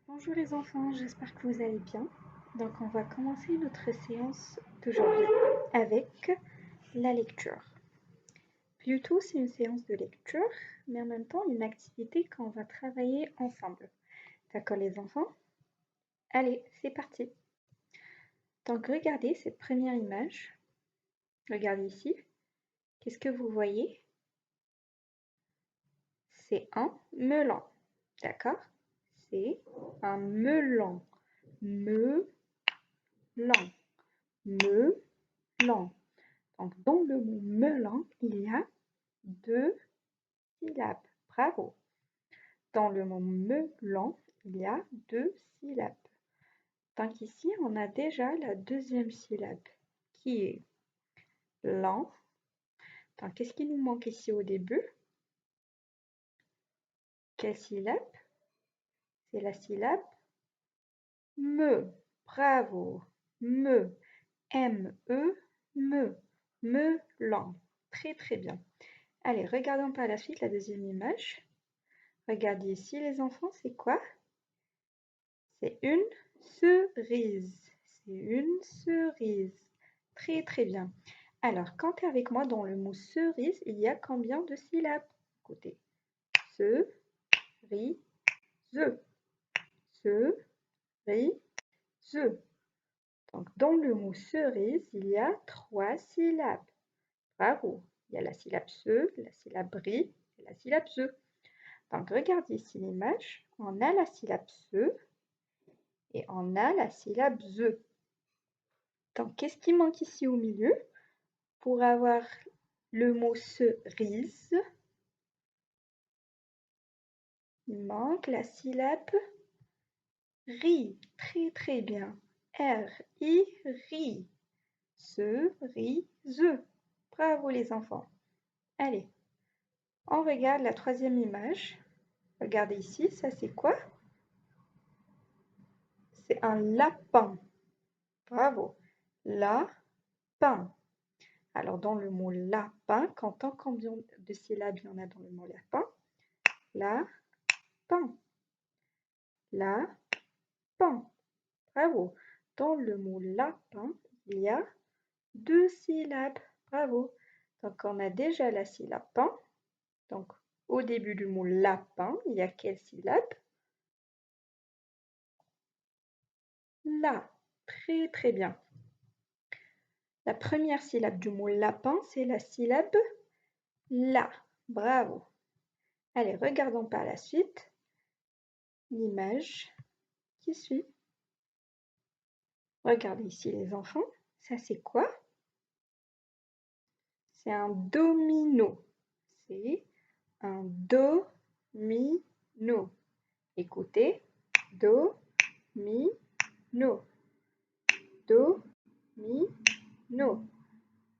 Bonjour les enfants, j'espère que vous allez bien. Donc on va commencer notre séance d'aujourd'hui avec la lecture. Plutôt c'est une séance de lecture, mais en même temps une activité qu'on va travailler ensemble. D'accord les enfants? Allez, c'est parti. Donc regardez cette première image. Regardez ici. Qu'est-ce que vous voyez? C'est un melon. D'accord? C'est un melon. Melon. Melon. Donc, dans le mot melon, il y a deux syllabes. Bravo. Dans le mot melon, il y a deux syllabes. Donc ici, on a déjà la deuxième syllabe qui est lan. Donc, qu'est-ce qui nous manque ici au début? Quelle syllabe? C'est la syllabe me. Bravo. Me. M-E. Me. Melon. Très très bien. Allez, regardons par la suite la deuxième image. Regardez ici les enfants, c'est quoi? C'est une cerise. C'est une cerise. Très très bien. Alors, quand tu es avec moi dans le mot cerise, il y a combien de syllabes? Écoutez. Cerise. Cerise. Donc, dans le mot cerise, il y a trois syllabes. Bravo. Il y a la syllabe se, la syllabe ri et la syllabe ze. Donc, regardez ici l'image. On a la syllabe se et on a la syllabe ze. Donc, qu'est-ce qui manque ici au milieu? Pour avoir le mot cerise, il manque la syllabe ri. Très très bien. R-I, ri. Cerise. Bravo les enfants. Allez, on regarde la troisième image. Regardez ici, ça c'est quoi? C'est un lapin. Bravo. Lapin. Alors, dans le mot lapin, combien de syllabes il y en a dans le mot lapin? Lapin. Lapin. Bravo. Dans le mot lapin, il y a deux syllabes. Bravo. Donc, on a déjà la syllabe pain. Donc, au début du mot lapin, il y a quelle syllabe? La. Très, très bien. La première syllabe du mot lapin, c'est la syllabe la. Bravo. Allez, regardons par la suite l'image qui suit. Regardez ici les enfants. Ça, c'est quoi? C'est un domino. C'est un domino. Écoutez. Domino. Domino.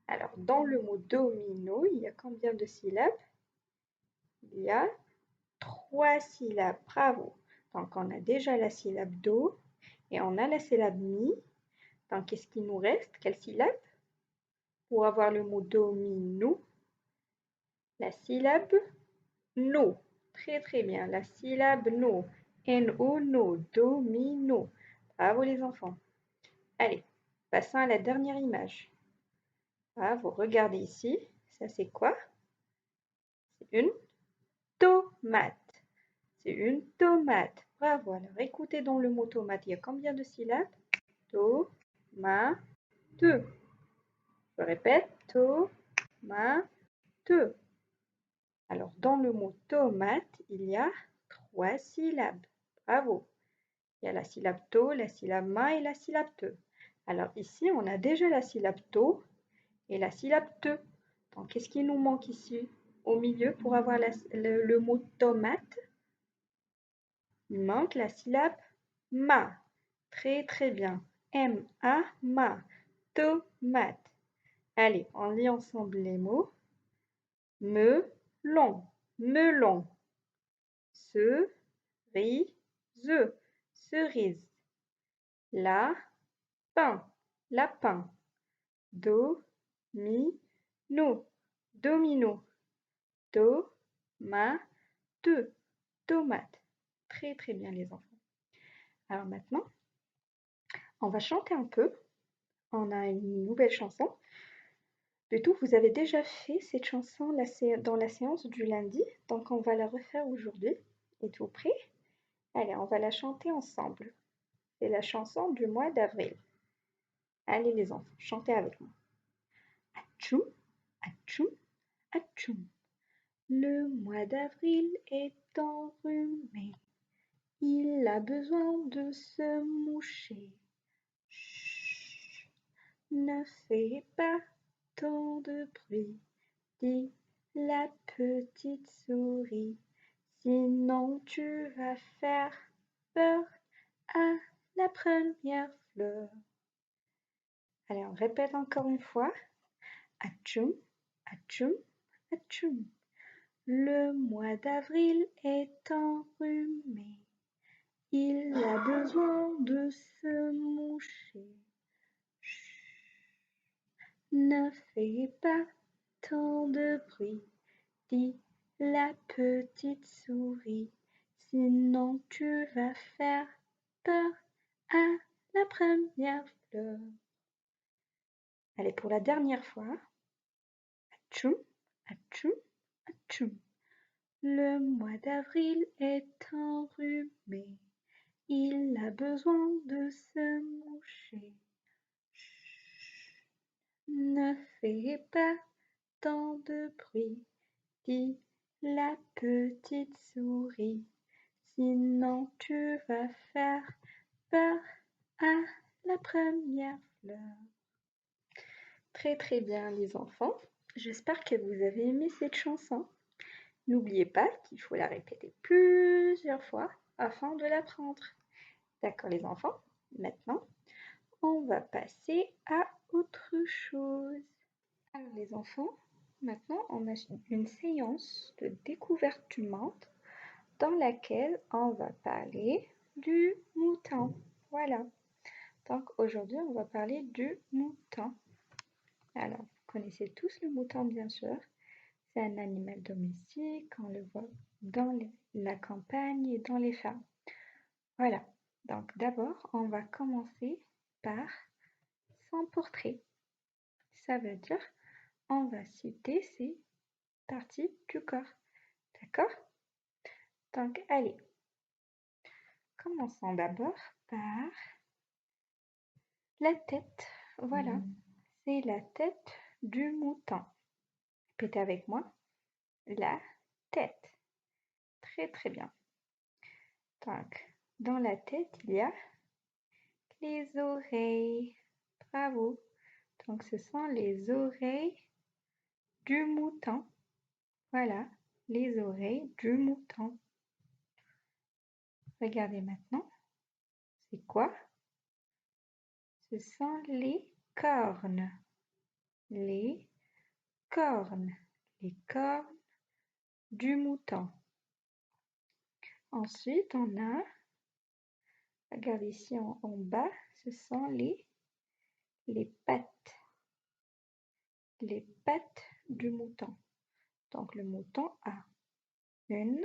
Alors, dans le mot domino, il y a combien de syllabes? Il y a trois syllabes. Bravo. Donc, on a déjà la syllabe do et on a la syllabe mi. Donc, qu'est-ce qui nous reste? Quelle syllabe? Pour avoir le mot domino, la syllabe no. Très très bien. La syllabe no. N-O, no. Domino. Bravo les enfants. Allez, passons à la dernière image. Bravo, regardez ici. Ça c'est quoi? C'est une tomate. C'est une tomate. Bravo. Alors écoutez dans le mot tomate, il y a combien de syllabes? To-ma-te. Je répète, to-ma-te. Alors, dans le mot tomate, il y a trois syllabes. Bravo. Il y a la syllabe to, la syllabe ma et la syllabe te. Alors ici, on a déjà la syllabe to et la syllabe te. Donc, qu'est-ce qui nous manque ici au milieu pour avoir le mot tomate? Il manque la syllabe ma. Très très bien. M-A, ma. Tomate. Allez, on lit ensemble les mots. Melon, melon. Cerise, cerise. Lapin, lapin. Domino, domino. Tomate, tomate. Très très bien les enfants. Alors maintenant, on va chanter un peu. On a une nouvelle chanson. Plutôt, vous avez déjà fait cette chanson dans la séance du lundi, donc on va la refaire aujourd'hui. Êtes-vous prêts? Allez, on va la chanter ensemble. C'est la chanson du mois d'avril. Allez les enfants, chantez avec moi. Atchoum, atchoum, atchoum. Le mois d'avril est enrhumé. Il a besoin de se moucher. Chut, ne fais pas tant de bruit, dit la petite souris. Sinon tu vas faire peur à la première fleur. Allez, on répète encore une fois. Atchoum, atchoum, atchoum. Le mois d'avril est enrhumé. Il a besoin de se moucher. Chut, ne fais pas tant de bruit, dit la petite souris. Sinon tu vas faire peur à la première fleur. Allez, pour la dernière fois. Atchoum, atchoum, atchoum. Le mois d'avril est enrhumé. Il a besoin de se moucher. Chut, ne fais pas tant de bruit, dit la petite souris. Sinon tu vas faire peur à la première fleur. Très très bien les enfants. J'espère que vous avez aimé cette chanson. N'oubliez pas qu'il faut la répéter plusieurs fois afin de l'apprendre. D'accord les enfants? Maintenant, on va passer à autre chose. Alors les enfants, maintenant on a une séance de découverte du monde dans laquelle on va parler du mouton. Voilà. Donc aujourd'hui on va parler du mouton. Alors vous connaissez tous le mouton bien sûr. C'est un animal domestique, on le voit dans la campagne et dans les fermes. Voilà, donc d'abord, on va commencer par son portrait. Ça veut dire, on va citer ses parties du corps. D'accord? Donc, allez, commençons d'abord par la tête. Voilà, c'est la tête du mouton. Répétez avec moi. La tête. Très, très bien. Donc, dans la tête, il y a les oreilles. Bravo. Donc, ce sont les oreilles du mouton. Voilà, les oreilles du mouton. Regardez maintenant. C'est quoi? Ce sont les cornes. Les cornes. Les cornes du mouton. Ensuite, on a, regardez ici en bas, ce sont les pattes. Les pattes du mouton. Donc, le mouton a 1,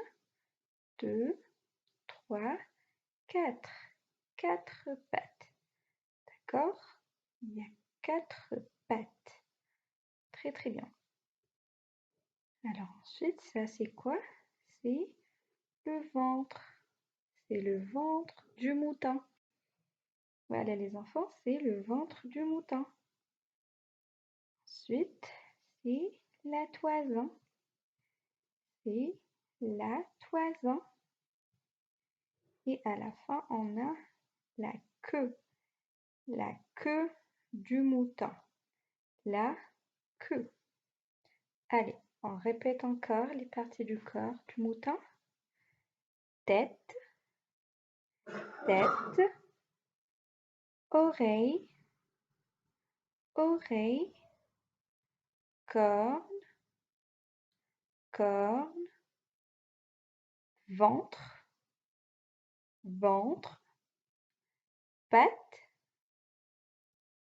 2, 3, 4. 4 pattes. D'accord? Il y a 4 pattes. Très très bien. Alors ensuite, ça c'est quoi? C'est le ventre. C'est le ventre du mouton. Voilà les enfants, c'est le ventre du mouton. Ensuite, c'est la toison. C'est la toison. Et à la fin, on a la queue. La queue du mouton. La queue. Allez, on répète encore les parties du corps du mouton. Tête, tête, oreille, oreille, corne, corne, ventre, ventre, patte,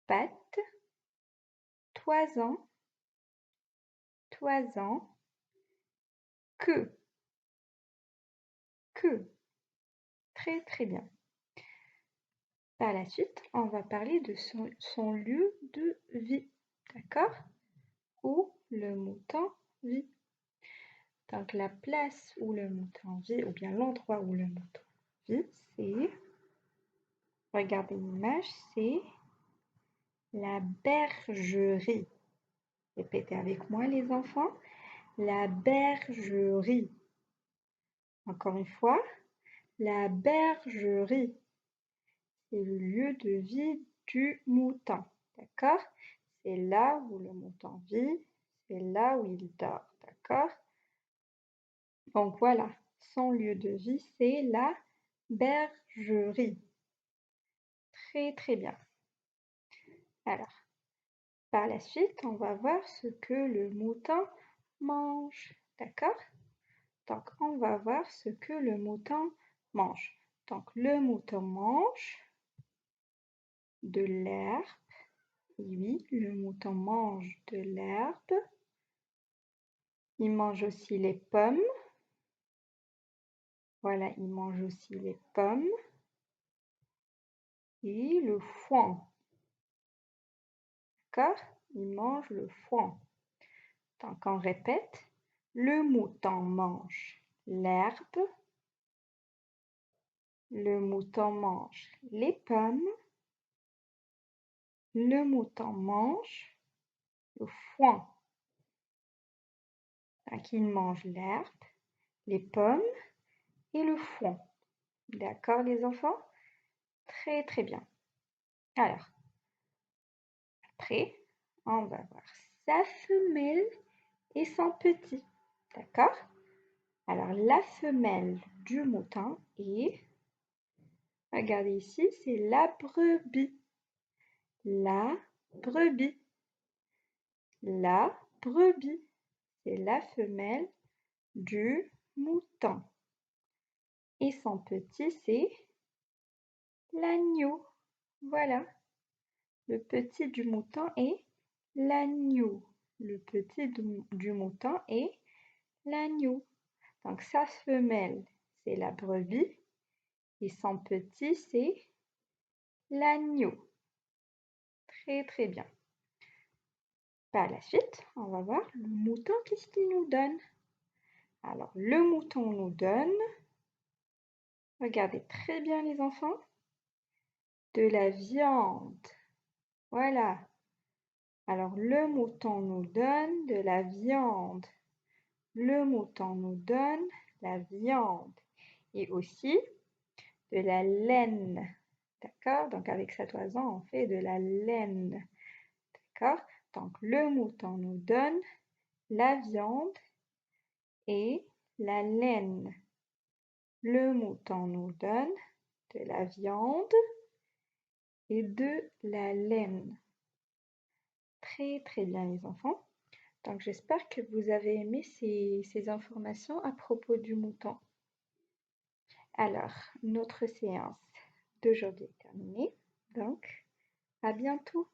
patte, toison, toison, queue, queue. Très très bien. Par la suite, on va parler de son lieu de vie, d'accord? Où le mouton vit. Donc la place où le mouton vit, ou bien l'endroit où le mouton vit, c'est, regardez l'image, c'est la bergerie. Répétez avec moi les enfants, la bergerie. Encore une fois, la bergerie, c'est le lieu de vie du mouton, d'accord? C'est là où le mouton vit, c'est là où il dort, d'accord? Donc voilà, son lieu de vie, c'est la bergerie. Très très bien. Alors, par la suite, on va voir ce que le mouton mange, d'accord? Donc, on va voir ce que le mouton mange. Donc, le mouton mange de l'herbe. Oui, le mouton mange de l'herbe. Il mange aussi les pommes. Voilà, il mange aussi les pommes. Et le foin. D'accord? Il mange le foin. Donc, on répète. Le mouton mange l'herbe. Le mouton mange les pommes. Le mouton mange le foin. Donc, il mange l'herbe, les pommes et le foin. D'accord, les enfants? Très, très bien. Alors, après, on va voir sa femelle et son petit. D'accord? Alors, la femelle du mouton est, regardez ici, c'est la brebis. La brebis. La brebis, c'est la femelle du mouton. Et son petit, c'est l'agneau. Voilà. Le petit du mouton est l'agneau. Le petit du mouton est l'agneau. Donc sa femelle, c'est la brebis et son petit, c'est l'agneau. Très très bien. Par la suite, on va voir le mouton, qu'est-ce qu'il nous donne? Alors le mouton nous donne, regardez très bien les enfants, de la viande. Voilà. Alors le mouton nous donne de la viande. Le mouton nous donne la viande et aussi de la laine. D'accord? Donc avec cet oiseau, on fait de la laine. D'accord? Donc le mouton nous donne la viande et la laine. Le mouton nous donne de la viande et de la laine. Très très bien les enfants. Donc j'espère que vous avez aimé ces informations à propos du mouton. Alors, notre séance d'aujourd'hui est terminée. Donc, à bientôt.